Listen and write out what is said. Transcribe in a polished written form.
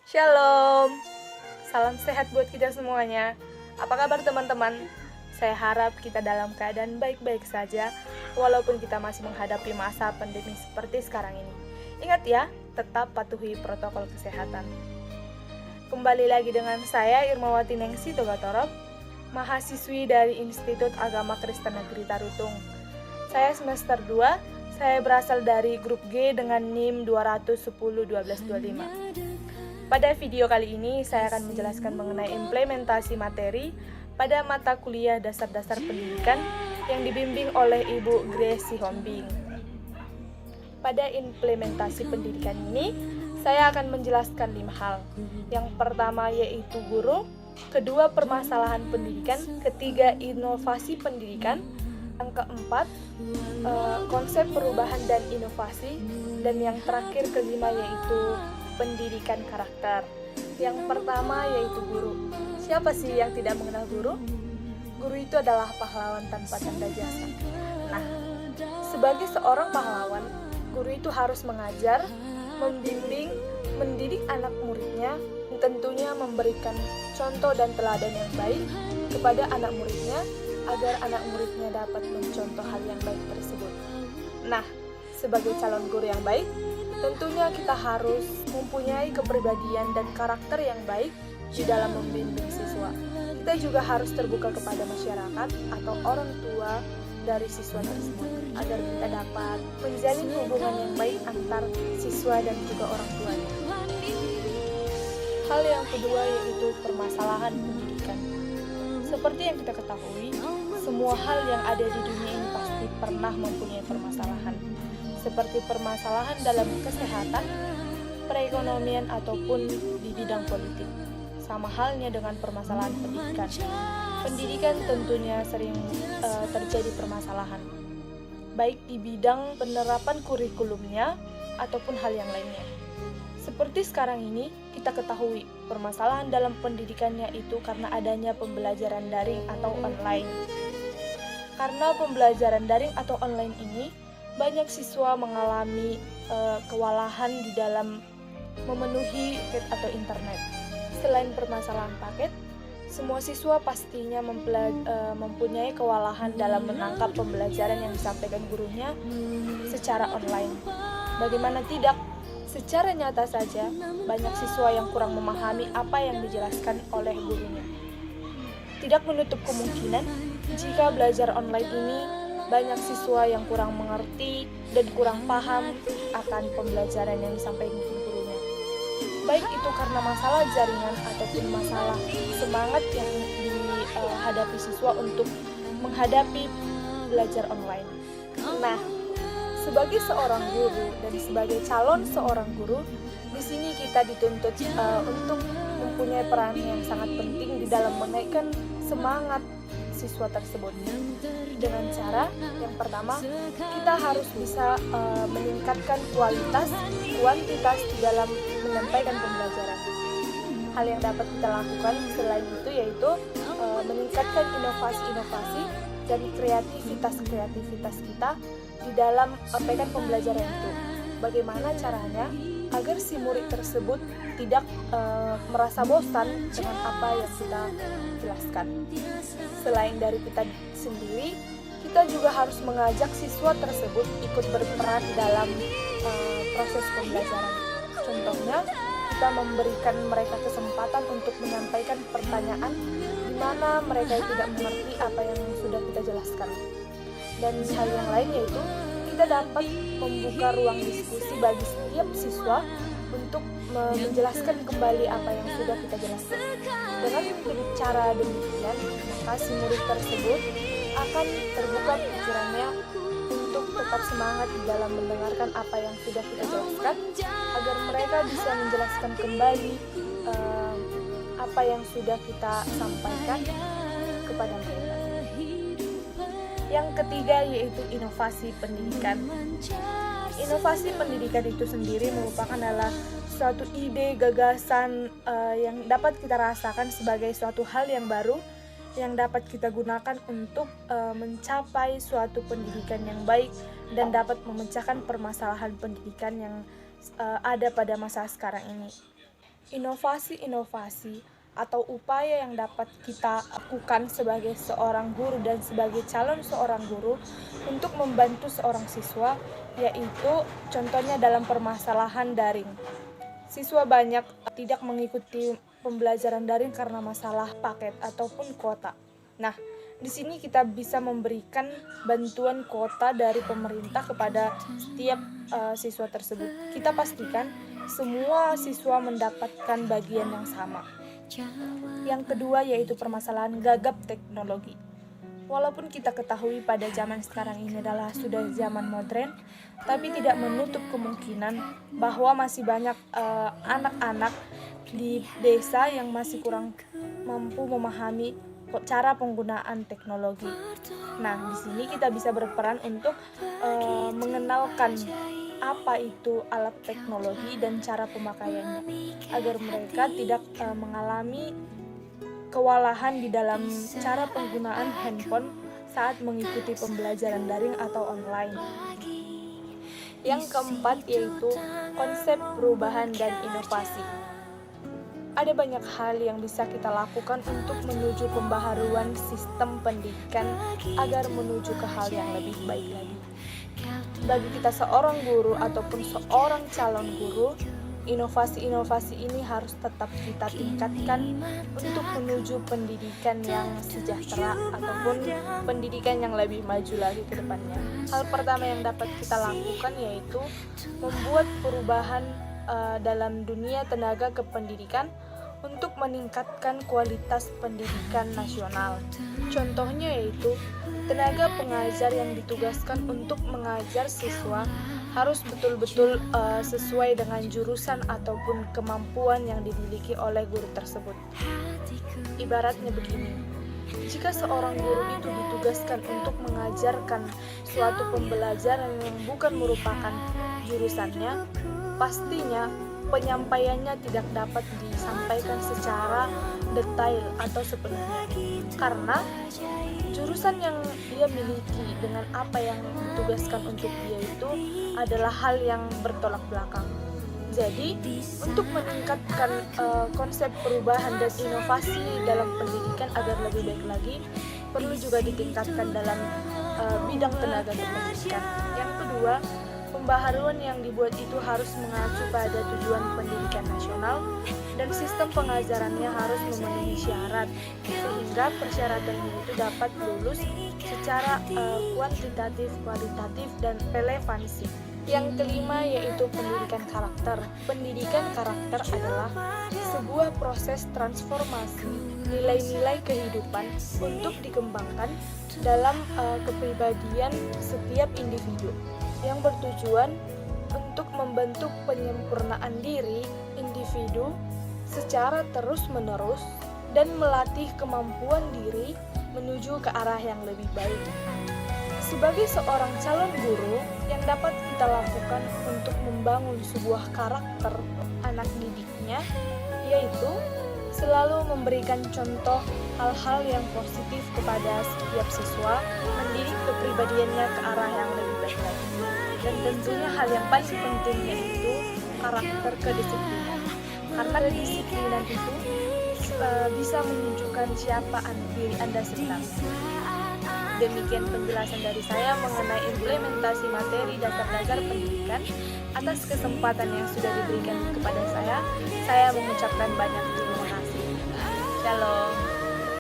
Shalom, salam sehat buat kita semuanya. Apa kabar teman-teman? Saya harap kita dalam keadaan baik-baik saja, walaupun kita masih menghadapi masa pandemi seperti sekarang ini. Ingat ya, tetap patuhi protokol kesehatan. Kembali lagi dengan saya, Irmawati Nengsi Togatorop, mahasiswi dari Institut Agama Kristen Negeri Tarutung. Saya semester 2, saya berasal dari grup G dengan NIM 210-1225. Pada video kali ini, saya akan menjelaskan mengenai implementasi materi pada mata kuliah dasar-dasar pendidikan yang dibimbing oleh Ibu Grace Sihombing. Pada implementasi pendidikan ini, saya akan menjelaskan 5 hal. Yang pertama yaitu guru, kedua permasalahan pendidikan, ketiga inovasi pendidikan, yang keempat konsep perubahan dan inovasi, dan yang terakhir kelima yaitu pendidikan karakter. Yang pertama yaitu guru. Siapa sih yang tidak mengenal guru? Guru itu adalah pahlawan tanpa tanda jasa. Nah, sebagai seorang pahlawan, guru itu harus mengajar, membimbing, mendidik anak muridnya, tentunya memberikan contoh dan teladan yang baik kepada anak muridnya agar anak muridnya dapat mencontoh hal yang baik tersebut. Nah, sebagai calon guru yang baik, tentunya kita harus mempunyai kepribadian dan karakter yang baik di dalam membimbing siswa. Kita juga harus terbuka kepada masyarakat atau orang tua dari siswa tersebut agar kita dapat menjalin hubungan yang baik antar siswa dan juga orang tuanya. Hal yang kedua yaitu permasalahan pendidikan. Seperti yang kita ketahui, semua hal yang ada di dunia ini pasti pernah mempunyai permasalahan. Seperti permasalahan dalam kesehatan, perekonomian, ataupun di bidang politik. Sama halnya dengan permasalahan pendidikan. Pendidikan tentunya sering terjadi permasalahan, baik di bidang penerapan kurikulumnya ataupun hal yang lainnya. Seperti sekarang ini, kita ketahui permasalahan dalam pendidikannya itu karena adanya pembelajaran daring atau online. Karena pembelajaran daring atau online ini, banyak siswa mengalami kewalahan di dalam memenuhi paket atau internet. Selain permasalahan paket, semua siswa pastinya mempunyai kewalahan dalam menangkap pembelajaran yang disampaikan gurunya secara online. Bagaimana tidak? Secara nyata saja, banyak siswa yang kurang memahami apa yang dijelaskan oleh gurunya. Tidak menutup kemungkinan jika belajar online ini banyak siswa yang kurang mengerti dan kurang paham akan pembelajaran yang disampaikan gurunya. Baik itu karena masalah jaringan ataupun masalah semangat yang dihadapi siswa untuk menghadapi belajar online. Nah, sebagai seorang guru dan sebagai calon seorang guru, di sini kita dituntut untuk mempunyai peran yang sangat penting di dalam menaikkan semangat siswa tersebut. Dengan cara yang pertama, kita harus bisa meningkatkan kualitas, kuantitas di dalam menyampaikan pembelajaran. Hal yang dapat kita lakukan selain itu yaitu meningkatkan inovasi-inovasi dan kreativitas kita di dalam menyampaikan pembelajaran itu. Bagaimana caranya agar si murid tersebut tidak merasa bosan dengan apa yang kita jelaskan. Selain dari kita sendiri, kita juga harus mengajak siswa tersebut ikut berperan dalam proses pembelajaran. Contohnya, kita memberikan mereka kesempatan untuk menyampaikan pertanyaan di mana mereka tidak mengerti apa yang sudah kita jelaskan. Dan hal yang lain yaitu kita dapat membuka ruang diskusi bagi setiap siswa untuk menjelaskan kembali apa yang sudah kita jelaskan. Dengan cara demikian, maka si murid tersebut akan terbuka pikirannya untuk tetap semangat di dalam mendengarkan apa yang sudah kita jelaskan, agar mereka bisa menjelaskan kembali apa yang sudah kita sampaikan kepada mereka. Yang ketiga yaitu inovasi pendidikan. Inovasi pendidikan itu sendiri merupakan adalah suatu ide, gagasan yang dapat kita rasakan sebagai suatu hal yang baru yang dapat kita gunakan untuk mencapai suatu pendidikan yang baik dan dapat memecahkan permasalahan pendidikan yang ada pada masa sekarang ini. Inovasi-inovasi atau upaya yang dapat kita lakukan sebagai seorang guru dan sebagai calon seorang guru untuk membantu seorang siswa, yaitu contohnya dalam permasalahan daring. Siswa banyak tidak mengikuti pembelajaran daring karena masalah paket ataupun kuota. Nah, di sini kita bisa memberikan bantuan kuota dari pemerintah kepada setiap siswa tersebut. Kita pastikan semua siswa mendapatkan bagian yang sama. Yang kedua yaitu permasalahan gagap teknologi. Walaupun kita ketahui pada zaman sekarang ini adalah sudah zaman modern, tapi tidak menutup kemungkinan bahwa masih banyak anak-anak di desa yang masih kurang mampu memahami cara penggunaan teknologi. Nah, di sini kita bisa berperan untuk mengenalkan apa itu alat teknologi dan cara pemakaiannya, agar mereka tidak mengalami kewalahan di dalam cara penggunaan handphone saat mengikuti pembelajaran daring atau online. Yang keempat yaitu konsep perubahan dan inovasi. Ada banyak hal yang bisa kita lakukan untuk menuju pembaharuan sistem pendidikan agar menuju ke hal yang lebih baik lagi. Bagi kita seorang guru ataupun seorang calon guru, inovasi-inovasi ini harus tetap kita tingkatkan untuk menuju pendidikan yang sejahtera ataupun pendidikan yang lebih maju lagi ke depannya. Hal pertama yang dapat kita lakukan yaitu membuat perubahan dalam dunia tenaga kependidikan untuk meningkatkan kualitas pendidikan nasional. Contohnya yaitu tenaga pengajar yang ditugaskan untuk mengajar siswa harus betul-betul sesuai dengan jurusan ataupun kemampuan yang dimiliki oleh guru tersebut. Ibaratnya begini, jika seorang guru itu ditugaskan untuk mengajarkan suatu pembelajaran yang bukan merupakan jurusannya, pastinya penyampaiannya tidak dapat disampaikan secara detail atau sepenuhnya, karena jurusan yang dia miliki dengan apa yang ditugaskan untuk dia itu adalah hal yang bertolak belakang. Jadi, untuk meningkatkan konsep perubahan dan inovasi dalam pendidikan agar lebih baik lagi, perlu juga ditingkatkan dalam bidang tenaga kependidikan. Yang kedua, pembaharuan yang dibuat itu harus mengacu pada tujuan pendidikan nasional dan sistem pengajarannya harus memenuhi syarat sehingga persyaratan itu dapat lulus secara kuantitatif, kualitatif, dan relevansi. Yang kelima yaitu pendidikan karakter. Pendidikan karakter adalah sebuah proses transformasi nilai-nilai kehidupan untuk dikembangkan dalam kepribadian setiap individu yang bertujuan untuk membentuk penyempurnaan diri individu secara terus-menerus dan melatih kemampuan diri menuju ke arah yang lebih baik. Sebagai seorang calon guru, yang dapat kita lakukan untuk membangun sebuah karakter anak didiknya, yaitu selalu memberikan contoh hal-hal yang positif kepada setiap siswa, mendidik kepribadiannya ke arah yang lebih baik lagi. Dan tentunya hal yang paling penting yaitu karakter kedisiplinan. Karena kedisiplinan itu bisa menunjukkan siapa diri Anda sebenarnya. Demikian penjelasan dari saya mengenai implementasi materi dasar-dasar pendidikan. Atas kesempatan yang sudah diberikan kepada saya mengucapkan banyak terima kasih. Shalom.